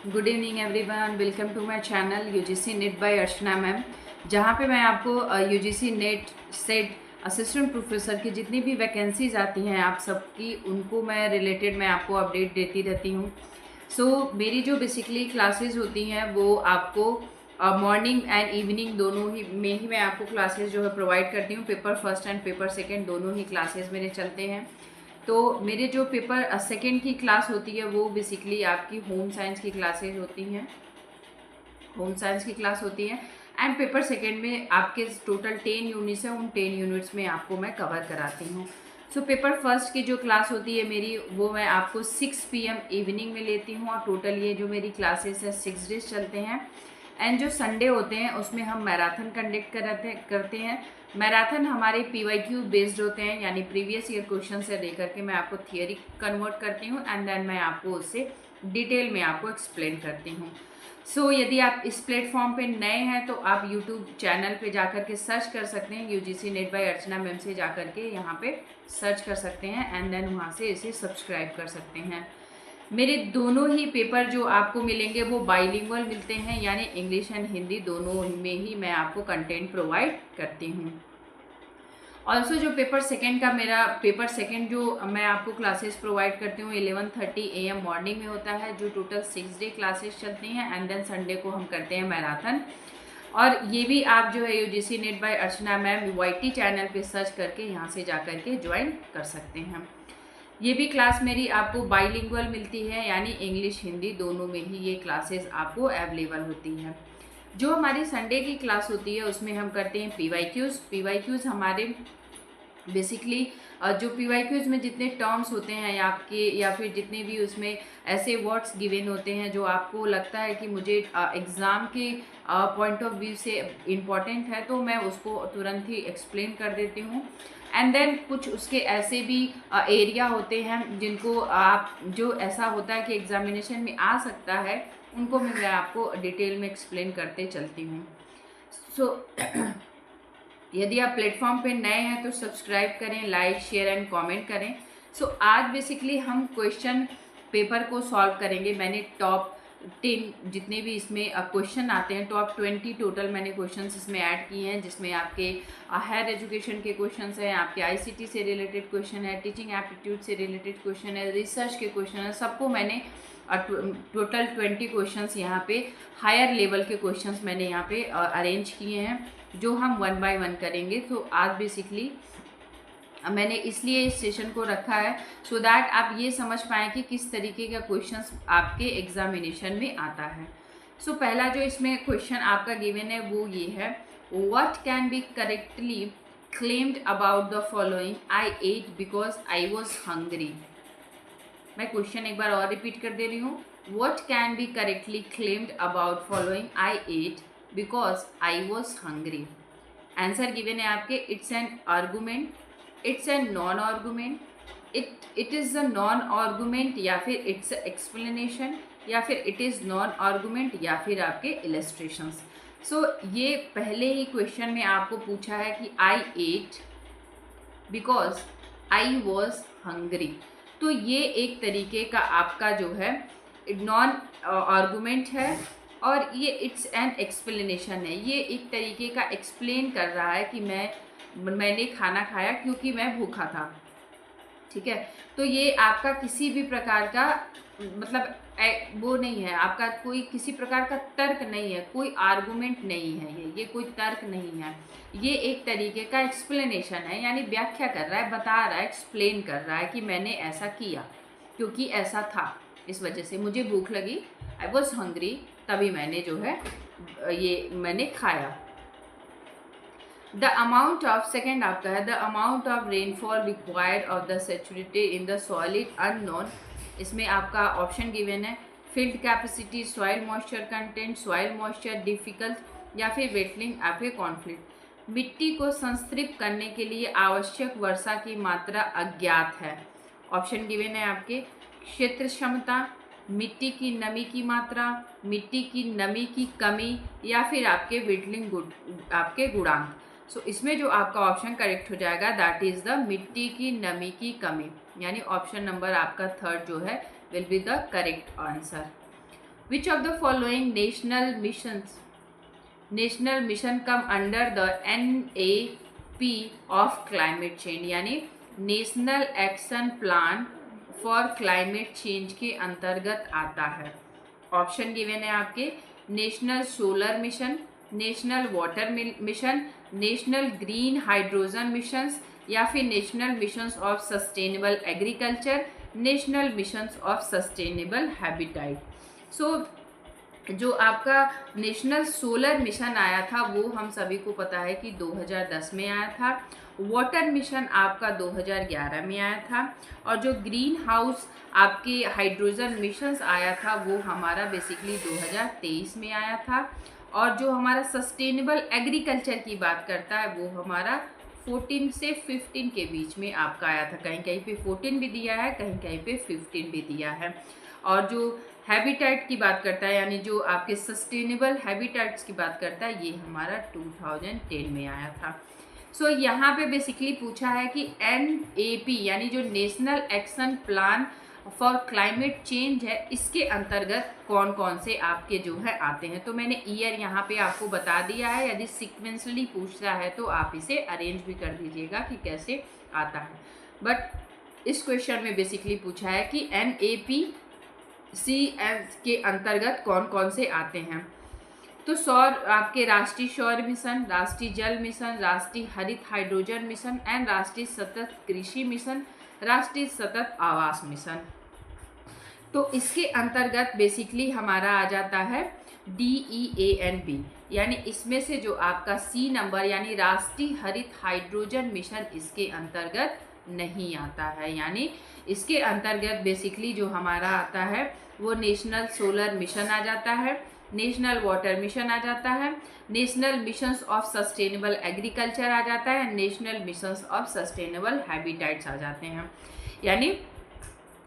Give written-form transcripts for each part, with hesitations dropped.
Good evening everyone, welcome to my channel UGC NET by Archana ma'am, जहाँ पे मैं आपको UGC NET SET assistant professor की जितनी भी वैकेंसीज आती हैं आप सबकी उनको मैं आपको अपडेट देती रहती हूँ। मेरी जो बेसिकली क्लासेस होती हैं वो आपको मॉर्निंग एंड इवनिंग दोनों ही मैं आपको क्लासेस जो है प्रोवाइड करती हूँ। Paper first and paper second दोनों ही क्लासेस मेरे चलते हैं। तो मेरे जो पेपर सेकेंड की क्लास होती है वो बेसिकली आपकी होम साइंस की क्लासेस होती हैं, होम साइंस की क्लास होती है। एंड पेपर सेकेंड में आपके टोटल 10 यूनिट्स हैं, उन 10 यूनिट्स में आपको मैं कवर कराती हूँ। पेपर फर्स्ट की जो क्लास होती है मेरी वो मैं आपको 6 PM इवनिंग में लेती हूँ, और टोटल ये जो मेरी क्लासेस है 6 डेज चलते हैं। एंड जो संडे होते हैं उसमें हम मैराथन कंडक्ट करते हैं। मैराथन हमारे PYQ बेस्ड होते हैं, यानी प्रीवियस ईयर क्वेश्चन से लेकर के मैं आपको थियरी कन्वर्ट करती हूँ एंड देन मैं आपको उससे डिटेल में आपको एक्सप्लेन करती हूँ। यदि आप इस प्लेटफॉर्म पे नए हैं तो आप यूट्यूब चैनल पे जाकर के सर्च कर सकते हैं, UGC NET by Archana ma'am से जाकर के यहाँ पे सर्च कर सकते हैं एंड देन वहाँ से इसे सब्सक्राइब कर सकते हैं। मेरे दोनों ही पेपर जो आपको मिलेंगे वो बाइलिंगुअल मिलते हैं, यानी इंग्लिश एंड हिंदी दोनों में ही मैं आपको कंटेंट प्रोवाइड करती हूँ। ऑल्सो जो पेपर सेकेंड जो मैं आपको क्लासेस प्रोवाइड करती हूँ 11:30 AM मॉर्निंग में होता है, जो टोटल 6 डे क्लासेस चलती हैं एंड देन संडे को हम करते हैं मैराथन। और ये भी आप जो है UGC NET by Archana ma'am YT channel पे सर्च करके यहाँ से जा कर के ज्वाइन कर सकते हैं। ये भी क्लास मेरी आपको बाइलिंगुअल मिलती है, यानी इंग्लिश हिंदी दोनों में ही ये क्लासेस आपको अवेलेबल होती हैं। जो हमारी संडे की क्लास होती है उसमें हम करते हैं पीवाईक्यूज़ हमारे बेसिकली जो PYQs में जितने टर्म्स होते हैं या फिर जितने भी उसमें ऐसे वर्ड्स गिवन होते हैं जो आपको लगता है कि मुझे एग्ज़ाम के पॉइंट ऑफ व्यू से इम्पॉर्टेंट है, तो मैं उसको तुरंत ही एक्सप्लेन कर देती हूँ। एंड देन कुछ उसके ऐसे भी एरिया होते हैं जिनको आप जो ऐसा होता है कि एग्जामिनेशन में आ सकता है, उनको मैं आपको डिटेल में एक्सप्लेन करते चलती हूँ। यदि आप प्लेटफॉर्म पे नए हैं तो सब्सक्राइब करें, लाइक शेयर एंड कमेंट करें। आज बेसिकली हम क्वेश्चन पेपर को सॉल्व करेंगे। मैंने टॉप 10 जितने भी इसमें क्वेश्चन आते हैं, टॉप 20 टोटल मैंने क्वेश्चन इसमें ऐड किए हैं, जिसमें आपके हायर एजुकेशन के क्वेश्चन हैं, आपके ICT से रिलेटेड क्वेश्चन है, टीचिंग एप्टीट्यूड से रिलेटेड क्वेश्चन है, रिसर्च के क्वेश्चन है, सबको मैंने टोटल 20 क्वेश्चंस यहाँ पे हायर लेवल के क्वेश्चंस मैंने यहाँ पे अरेंज किए हैं, जो हम 1 बाय 1 करेंगे। आज बेसिकली मैंने इसलिए इस सेशन को रखा है सो दैट आप ये समझ पाएँ कि किस तरीके का क्वेश्चंस आपके एग्जामिनेशन में आता है। पहला जो इसमें क्वेश्चन आपका गिवन है वो ये है, what can be correctly claimed about the following, I ate because I was hungry. मैं क्वेश्चन एक बार और रिपीट कर दे रही हूँ, what can be correctly claimed about following, I ate because I was hungry. Answer given है आपके, it's an argument, it's an non argument, it is a non argument, या फिर इट्स एक्सप्लेनेशन, या फिर इट इज़ नॉन आर्गूमेंट, या फिर आपके illustrations. ये पहले ही क्वेश्चन में आपको पूछा है कि I ate because I was hungry. तो ये एक तरीके का आपका जो है नॉन आर्गूमेंट है, और ये इट्स एन एक्सप्लेनेशन है। ये एक तरीके का एक्सप्लेन कर रहा है कि मैंने खाना खाया क्योंकि मैं भूखा था। ठीक है, तो ये आपका किसी भी प्रकार का मतलब वो नहीं है, आपका कोई किसी प्रकार का तर्क नहीं है, कोई आर्गुमेंट नहीं है, ये कोई तर्क नहीं है, ये एक तरीके का एक्सप्लेनेशन है, यानी व्याख्या कर रहा है, बता रहा है, एक्सप्लेन कर रहा है कि मैंने ऐसा किया क्योंकि ऐसा था, इस वजह से मुझे भूख लगी, आई वॉज हंग्री, तभी मैंने जो है ये मैंने खाया। द अमाउंट ऑफ सेकेंड आपका है, the amount of rainfall required of the सेचुरिटी इन द सॉलिड अननोन। इसमें आपका ऑप्शन गिवन है, field capacity, soil moisture content, soil moisture difficult, या फिर वेटलिंग, या फिर कॉन्फ्लिक्ट। मिट्टी को संस्तृप्त करने के लिए आवश्यक वर्षा की मात्रा अज्ञात है। ऑप्शन गिवन है आपके, क्षेत्र क्षमता, मिट्टी की नमी की मात्रा, मिट्टी की नमी की कमी, या फिर आपके वेटलिंग आपके गुणांक। इसमें जो आपका ऑप्शन करेक्ट हो जाएगा दैट इज़ द मिट्टी की नमी की कमी, यानी ऑप्शन नंबर आपका थर्ड जो है will be the correct answer. Which of the following national mission come under the NAP of climate change, यानी national action plan for climate change के अंतर्गत आता है। ऑप्शन गिवन है आपके, national solar mission, national water mission, national green hydrogen missions, या फिर national missions of sustainable agriculture, national missions of sustainable habitat. So जो आपका नेशनल सोलर मिशन आया था वो हम सभी को पता है कि 2010 में आया था। वाटर मिशन आपका 2011 में आया था, और जो ग्रीन हाउस आपके हाइड्रोजन मिशंस आया था वो हमारा बेसिकली 2023 में आया था। और जो हमारा सस्टेनेबल एग्रीकल्चर की बात करता है वो हमारा 14 से 15 के बीच में आपका आया था। कहीं कहीं पे 14 भी दिया है, कहीं कहीं पे 15 भी दिया है। और जो हैबिटेट की बात करता है, यानी जो आपके सस्टेनेबल हैबिटेट्स की बात करता है, ये हमारा 2010 में आया था। सो यहाँ पे बेसिकली पूछा है कि NAP यानी जो national action plan for climate change है, इसके अंतर्गत कौन कौन से आपके जो है आते हैं। तो मैंने ईयर यहाँ पे आपको बता दिया है, यदि सिक्वेंसली पूछता है तो आप इसे अरेंज भी कर दीजिएगा कि कैसे आता है। बट इस क्वेश्चन में बेसिकली पूछा है कि NAPC के अंतर्गत कौन कौन से आते हैं। तो सौर आपके राष्ट्रीय सौर मिशन, राष्ट्रीय जल मिशन, राष्ट्रीय हरित हाइड्रोजन मिशन एंड राष्ट्रीय सतत कृषि मिशन, राष्ट्रीय सतत आवास मिशन। तो इसके अंतर्गत बेसिकली हमारा आ जाता है DEANB, यानी इसमें से जो आपका C नंबर यानी राष्ट्रीय हरित हाइड्रोजन मिशन इसके अंतर्गत नहीं आता है। यानी इसके अंतर्गत बेसिकली जो हमारा आता है वो नेशनल सोलर मिशन आ जाता है, नेशनल वाटर मिशन आ जाता है, national missions of sustainable agriculture आ जाता है, national missions of sustainable habitats आ जाते हैं। यानी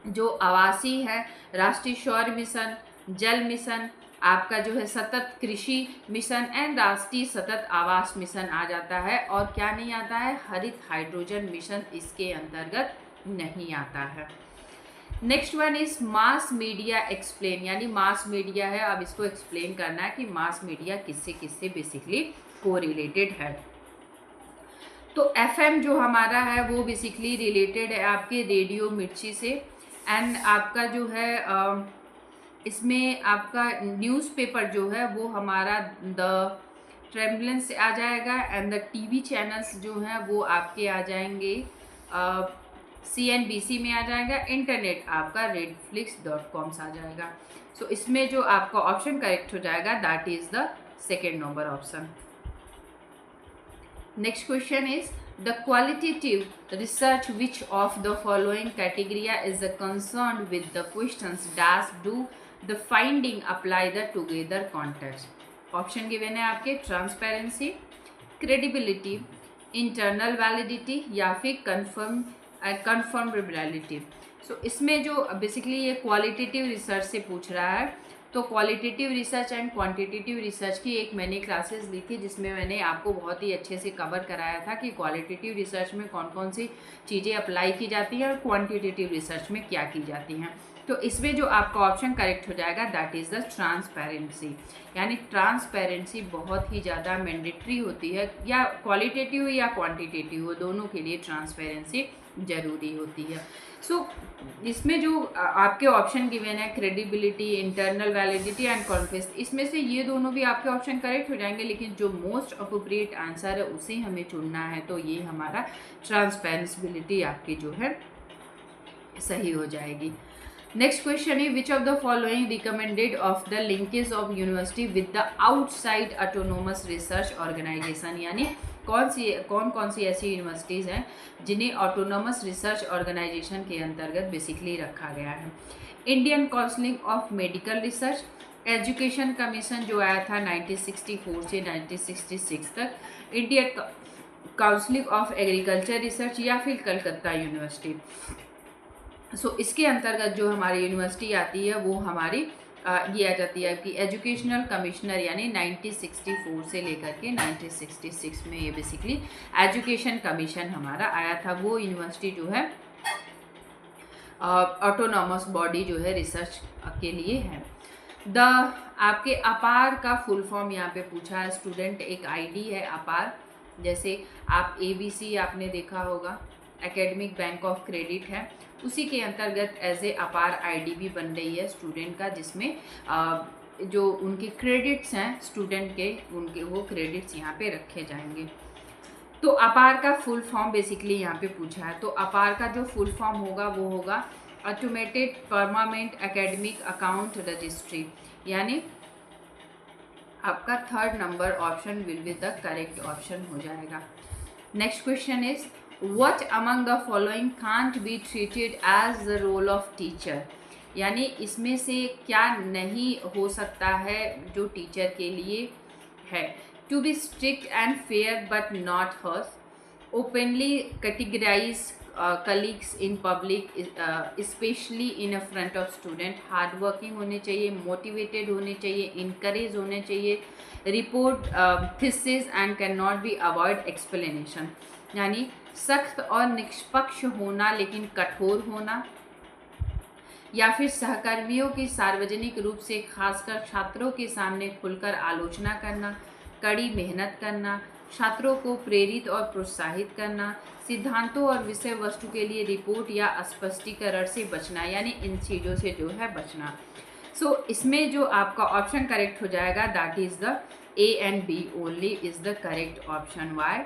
जो आवासीय है, राष्ट्रीय सौर मिशन, जल मिशन, आपका जो है सतत कृषि मिशन एंड राष्ट्रीय सतत आवास मिशन आ जाता है। और क्या नहीं आता है, हरित हाइड्रोजन मिशन इसके अंतर्गत नहीं आता है। Next one is mass media explain, यानी मास मीडिया है, अब इसको एक्सप्लेन करना है कि मास मीडिया किससे किससे बेसिकली कोरिलेटेड है। तो FM जो हमारा है वो बेसिकली रिलेटेड है आपके रेडियो मिर्ची से। एंड आपका जो है इसमें आपका न्यूज़पेपर जो है वो हमारा द ट्रेम्बलन से आ जाएगा। एंड द TV चैनल्स जो हैं वो आपके आ जाएंगे CNBC में आ जाएगा। इंटरनेट आपका redflix.com से आ जाएगा। सो इसमें जो आपका ऑप्शन करेक्ट हो जाएगा that is the second number option. Next question is the qualitative research which of the following categories is concerned with the questions dash do the finding apply the together context. Option given है आपके transparency, credibility, internal validity या फिर कन्फर्मेबिलिटी। सो इसमें जो basically ये qualitative research से पूछ रहा है, तो qualitative research and quantitative research की एक मैंने क्लासेस ली थी जिसमें मैंने आपको बहुत ही अच्छे से कवर कराया था कि क्वालिटेटिव रिसर्च में कौन कौन सी चीज़ें अप्लाई की जाती हैं और क्वांटिटेटिव रिसर्च में क्या की जाती हैं। तो इसमें जो आपका ऑप्शन करेक्ट हो जाएगा दैट इज़ द ट्रांसपेरेंसी, यानी ट्रांसपेरेंसी बहुत ही ज़्यादा मैंडेटरी होती है, या क्वालिटेटिव या क्वांटिटेटिव हो, दोनों के लिए ट्रांसपेरेंसी ज़रूरी होती है। सो इसमें जो आपके ऑप्शन गिवन है credibility, internal validity and confidence, इसमें से ये दोनों भी आपके ऑप्शन करेक्ट हो जाएंगे, लेकिन जो मोस्ट अप्रोप्रिएट आंसर है उसे हमें चुनना है। तो ये हमारा ट्रांसपेरेंसिबिलिटी आपकी जो है सही हो जाएगी। नेक्स्ट क्वेश्चन है which of the following recommended of the linkage of university with the outside autonomous research organisation, यानी कौन कौन सी ऐसी यूनिवर्सिटीज़ हैं जिन्हें ऑटोनोमस रिसर्च ऑर्गेनाइजेशन के अंतर्गत बेसिकली रखा गया है। Indian council of medical research, education commission जो आया था 1964 से 1966 तक, Indian council of agriculture research या फिर कलकत्ता यूनिवर्सिटी। सो इसके अंतर्गत जो हमारी यूनिवर्सिटी आती है वो हमारी ये आ जाती है कि एजुकेशनल कमिश्नर, यानी 1964 से लेकर के 1966 में ये बेसिकली एजुकेशन कमीशन हमारा आया था। वो यूनिवर्सिटी जो है ऑटोनॉमस बॉडी जो है रिसर्च के लिए है। आपके अपार का फुल फॉर्म यहाँ पे पूछा है स्टूडेंट। एक आईडी है अपार, जैसे आप ABC आपने देखा होगा, एकेडमिक बैंक ऑफ क्रेडिट है, उसी के अंतर्गत एज ए अपार आईडी भी बन रही है स्टूडेंट का, जिसमें जो उनके क्रेडिट्स हैं स्टूडेंट के, उनके वो क्रेडिट्स यहाँ पे रखे जाएंगे। तो अपार का फुल फॉर्म बेसिकली यहाँ पे पूछा है। तो अपार का जो फुल फॉर्म होगा वो होगा automated permanent academic account registry, यानी आपका 3rd number option will be the correct option हो जाएगा। Next question is what among the following can't be treated as the role of teacher, यानी इसमें से क्या नहीं हो सकता है जो टीचर के लिए है। To be strict and fair but not harsh, openly categorize colleagues in public specially in front of student, hard working होने चाहिए, मोटिवेटेड होने चाहिए, इनकरेज होने चाहिए, report thesis and can not be avoid explanation, यानी सख्त और निष्पक्ष होना लेकिन कठोर होना, या फिर सहकर्मियों की सार्वजनिक रूप से खासकर छात्रों के सामने खुलकर आलोचना करना, कड़ी मेहनत करना, छात्रों को प्रेरित और प्रोत्साहित करना, सिद्धांतों और विषय वस्तु के लिए रिपोर्ट या स्पष्टीकरण से बचना, यानी इन चीज़ों से जो है बचना। सो इसमें जो आपका ऑप्शन करेक्ट हो जाएगा that is the A and B only is the correct option. Why?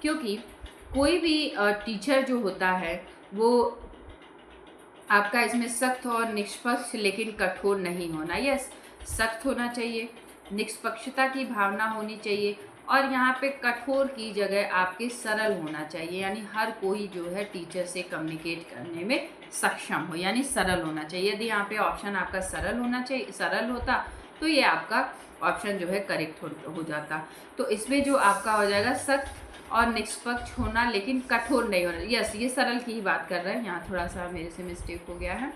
क्योंकि कोई भी टीचर जो होता है वो आपका इसमें सख्त और निष्पक्ष लेकिन कठोर नहीं होना। यस, सख्त होना चाहिए, निष्पक्षता की भावना होनी चाहिए, और यहाँ पे कठोर की जगह आपके सरल होना चाहिए, यानी हर कोई जो है टीचर से कम्युनिकेट करने में सक्षम हो, यानी सरल होना चाहिए। यदि यहाँ पे ऑप्शन आपका सरल होना चाहिए, सरल होता तो ये आपका ऑप्शन जो है करेक्ट हो जाता। तो इसमें जो आपका हो जाएगा सख्त और निष्पक्ष होना लेकिन कठोर नहीं होना। यस, ये सरल की ही बात कर रहे हैं, यहाँ थोड़ा सा मेरे से मिस्टेक हो गया है,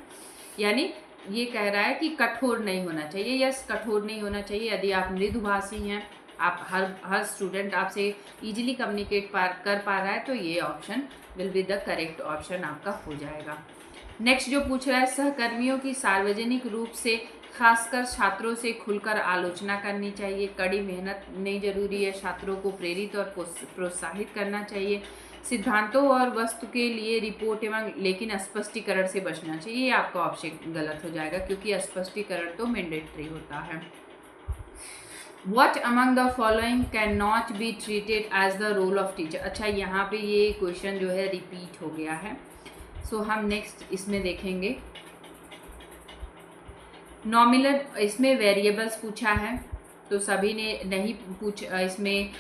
यानी ये कह रहा है कि कठोर नहीं होना चाहिए। यस, कठोर नहीं होना चाहिए। यदि आप मृदुभाषी हैं, आप हर स्टूडेंट आपसे इजीली कम्युनिकेट कर पा रहा है, तो ये option will be the correct option आपका हो जाएगा। नेक्स्ट जो पूछ रहा है, सहकर्मियों की सार्वजनिक रूप से खासकर छात्रों से खुलकर आलोचना करनी चाहिए, कड़ी मेहनत नहीं जरूरी है, छात्रों को प्रेरित और प्रोत्साहित करना चाहिए, सिद्धांतों और वस्तु के लिए रिपोर्ट एवं लेकिन स्पष्टीकरण से बचना चाहिए। ये आपका ऑप्शन गलत हो जाएगा क्योंकि स्पष्टीकरण तो मैंडेटरी होता है। What among the following cannot be treated as the role of teacher? अच्छा, यहाँ पे ये क्वेश्चन जो है रिपीट हो गया है। सो हम नेक्स्ट इसमें देखेंगे नॉमिनल, इसमें वेरिएबल्स पूछा है, तो सभी ने नहीं इसमें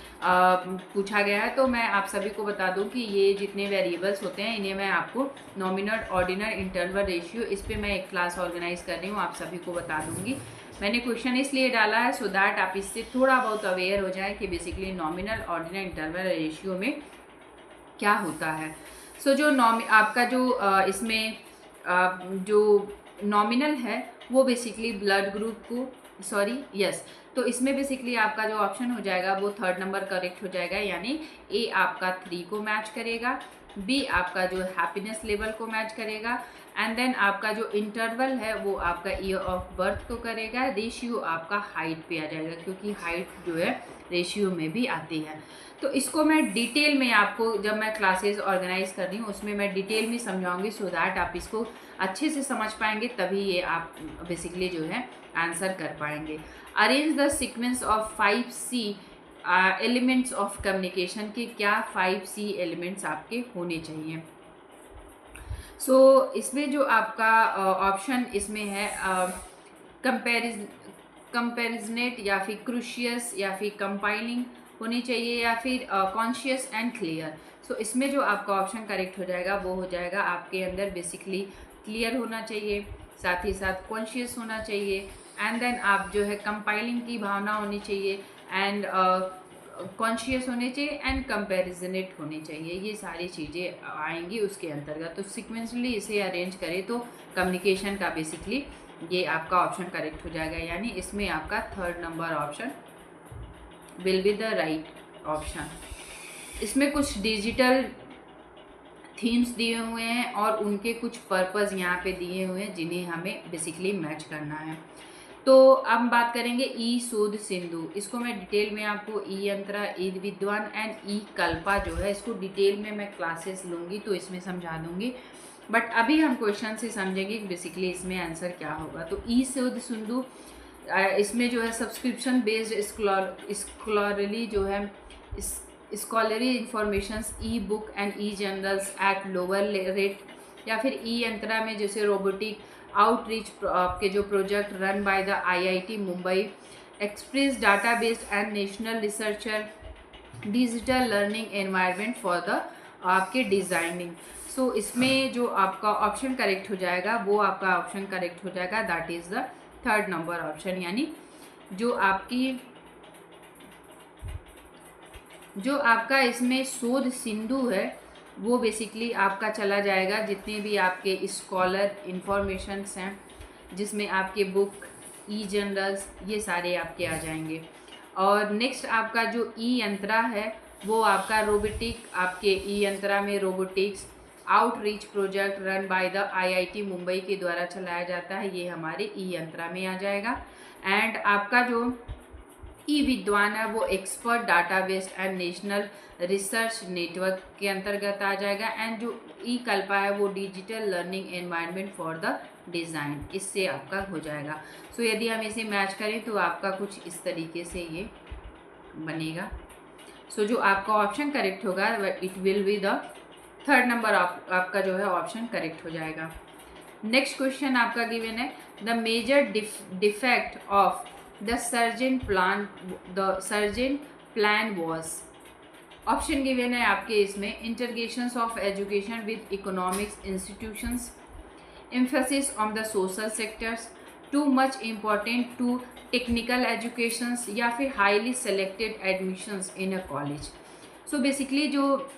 पूछा गया है। तो मैं आप सभी को बता दूं कि ये जितने वेरिएबल्स होते हैं इन्हें मैं आपको नॉमिनल, ऑर्डिनल, इंटरवल, रेशियो, इस पे मैं एक क्लास ऑर्गेनाइज कर रही हूँ, आप सभी को बता दूंगी। मैंने क्वेश्चन इसलिए डाला है सो दैट आप इससे थोड़ा बहुत अवेयर हो जाए कि basically nominal, ordinal, interval, ratio में क्या होता है। सो जो आपका जो इसमें जो नॉमिनल है वो बेसिकली ब्लड ग्रुप को तो इसमें बेसिकली आपका जो ऑप्शन हो जाएगा वो 3rd नंबर करेक्ट हो जाएगा, यानी A आपका 3 को मैच करेगा, B आपका जो हैप्पीनेस लेवल को मैच करेगा, एंड देन आपका जो इंटरवल है वो आपका ईयर ऑफ बर्थ को करेगा, रेशियो आपका हाइट पे आ जाएगा क्योंकि हाइट जो है रेशियो में भी आती है। तो इसको मैं डिटेल में आपको जब मैं क्लासेस ऑर्गेनाइज कर रही हूँ उसमें मैं डिटेल में समझाऊंगी सो दैट आप इसको अच्छे से समझ पाएंगे, तभी ये आप बेसिकली जो है आंसर कर पाएंगे। Arrange the sequence of 5C elements of communication के क्या 5C एलिमेंट्स आपके होने चाहिए। सो इसमें जो आपका ऑप्शन इसमें है कंपेरिजनेट या फिर क्रूशियस या फिर कंपाइलिंग होनी चाहिए या फिर कॉन्शियस एंड क्लियर। सो इसमें जो आपका ऑप्शन करेक्ट हो जाएगा वो हो जाएगा आपके अंदर बेसिकली क्लियर होना चाहिए, साथ ही साथ कॉन्शियस होना चाहिए, एंड देन आप जो है कंपाइलिंग की भावना होनी चाहिए, एंड कॉन्शियस होने चाहिए, एंड कंपेरिजनेट होने चाहिए। ये सारी चीज़ें आएंगी उसके अंतर्गत। तो सिक्वेंसली इसे अरेंज करें तो कम्युनिकेशन का बेसिकली ये आपका ऑप्शन करेक्ट हो जाएगा, यानी इसमें आपका 3rd number option will be the right option. इसमें कुछ डिजिटल थीम्स दिए हुए हैं और उनके कुछ पर्पस यहाँ पे दिए हुए हैं जिन्हें हमें बेसिकली मैच करना है। तो अब हम बात करेंगे ई शोध सिंधु। इसको मैं डिटेल में आपको ई यंत्रा, ई विद्वान एंड ई कल्पा जो है इसको डिटेल में मैं क्लासेस लूँगी तो इसमें समझा दूँगी। बट अभी हम क्वेश्चन से समझेंगे कि बेसिकली इसमें आंसर क्या होगा। तो ई शोध सिंधु इसमें जो है सब्सक्रिप्शन बेस्ड स्कॉलरली जो है scholarly informations E book and E journals at lower rate, या फिर ई यंत्रा में जैसे रोबोटिक आउटरीच आपके जो project run by the IIT Mumbai, express data based and national researcher digital learning environment for the आपके डिज़ाइनिंग। सो इसमें जो आपका ऑप्शन करेक्ट हो जाएगा वो आपका ऑप्शन करेक्ट हो जाएगा, that is the 3rd number option. यानी जो आपका इसमें शोध सिंधु है वो बेसिकली आपका चला जाएगा जितने भी आपके स्कॉलर इंफॉर्मेशंस हैं, जिसमें आपके बुक, ई जर्नल्स, ये सारे आपके आ जाएंगे। और नेक्स्ट आपका जो ई यंत्रा है वो आपका रोबोटिक, आपके ई यंत्रा में robotics outreach project run by the IIT Mumbai के द्वारा चलाया जाता है, ये हमारे ई यंत्रा में आ जाएगा। एंड आपका जो ई विद्वान है वो expert database and national research network के अंतर्गत आ जाएगा। एंड जो ई कल्पा है वो digital learning environment for the design, इससे आपका हो जाएगा। सो यदि हम इसे मैच करें तो आपका कुछ इस तरीके से ये बनेगा। सो जो आपका ऑप्शन करेक्ट होगा it will be the 3rd number आपका जो है ऑप्शन करेक्ट हो जाएगा। नेक्स्ट क्वेश्चन आपका गिवन है, the major defect of the Sargent plan was. Option given है आपके इसमें, integrations of education with economics institutions, emphasis on the social sectors, too much important to technical educations, या फिर highly selected admissions in a college. So basically जो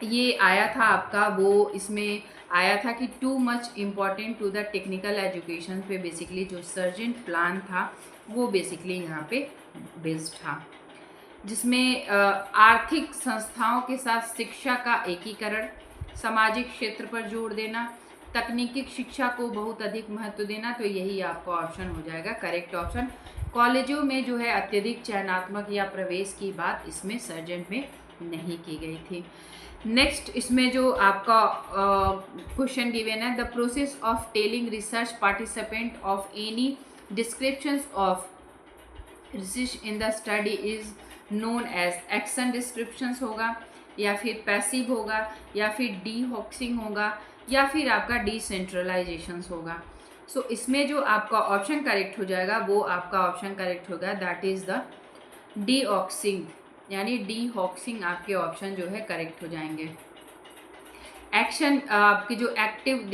ये आया था आपका वो इसमें आया था कि too much important to the technical education पे बेसिकली जो सर्जेंट प्लान था वो बेसिकली यहाँ पे बेस्ड था, जिसमें आर्थिक संस्थाओं के साथ शिक्षा का एकीकरण, सामाजिक क्षेत्र पर जोर देना, तकनीकी शिक्षा को बहुत अधिक महत्व देना। तो यही आपका ऑप्शन हो जाएगा करेक्ट ऑप्शन। कॉलेजों में जो है अत्यधिक चयनात्मक या प्रवेश की बात इसमें सर्जेंट में नहीं की गई थी। नेक्स्ट इसमें जो आपका क्वेश्चन गिवन है, the process of telling research participant of any descriptions of research in the study is known as action descriptions होगा, या फिर पैसिव होगा, या फिर डीहॉक्सिंग होगा, या फिर आपका डिसेंट्रलाइजेशन होगा। सो इसमें जो आपका ऑप्शन करेक्ट हो जाएगा वो आपका ऑप्शन करेक्ट होगा, दैट इज़ द डीऑक्सिंग, यानी डीहॉक्सिंग आपके ऑप्शन जो है करेक्ट हो जाएंगे। एक्शन आपके जो एक्टिव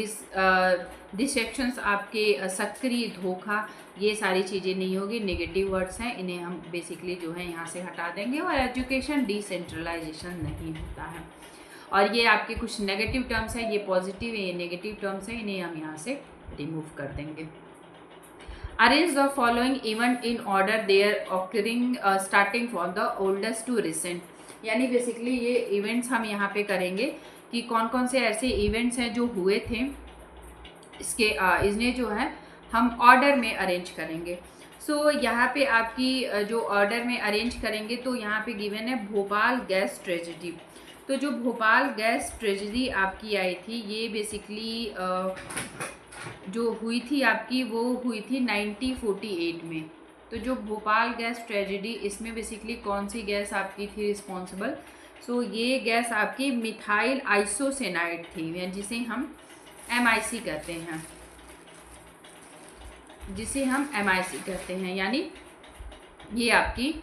डिसेक्शंस आपके सक्रिय धोखा, ये सारी चीज़ें नहीं होगी, नेगेटिव वर्ड्स हैं, इन्हें हम बेसिकली जो है यहाँ से हटा देंगे। और एजुकेशन डिसेंट्रलाइजेशन नहीं होता है। और ये आपके कुछ नेगेटिव टर्म्स हैं, ये पॉजिटिव है, ये नेगेटिव टर्म्स हैं, इन्हें हम यहाँ से रिमूव कर देंगे। Arrange the following event in order their occurring starting from the oldest to recent, यानी बेसिकली ये इवेंट्स हम यहाँ पे करेंगे कि कौन कौन से ऐसे इवेंट्स हैं जो हुए थे, इसके इन्हें जो है हम ऑर्डर में अरेंज करेंगे। सो यहाँ पे आपकी जो ऑर्डर में अरेंज करेंगे तो यहाँ पे गिवन है भोपाल गैस ट्रेजेडी। तो जो भोपाल गैस ट्रेजेडी आपकी आई थी ये बेसिकली जो हुई थी आपकी वो हुई थी 1948 में। तो जो भोपाल गैस ट्रेजेडी इसमें बेसिकली कौन सी गैस आपकी थी रिस्पॉन्सिबल? सो ये गैस आपकी मिथाइल आइसोसेनाइड थी, जिसे हम MIC कहते हैं, जिसे हम MIC कहते हैं, यानी ये आपकी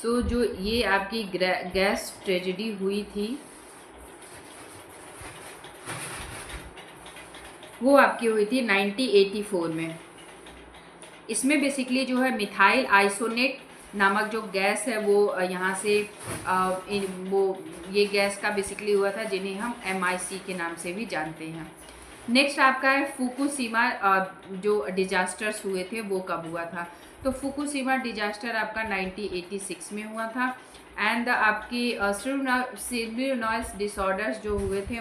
जो ये आपकी गैस ट्रेजेडी हुई थी वो आपकी हुई थी 1984 में। इसमें बेसिकली जो है मिथाइल आइसोनेट नामक जो गैस है वो यहाँ से ये गैस का बेसिकली हुआ था, जिन्हें हम MIC के नाम से भी जानते हैं। नेक्स्ट आपका है फुकुशिमा जो डिजास्टर्स हुए थे वो कब हुआ था? तो फुकुशिमा डिजास्टर आपका 1986 में हुआ था। एंड आपकी सिम्बियोसिस डिसऑर्डर्स जो हुए थे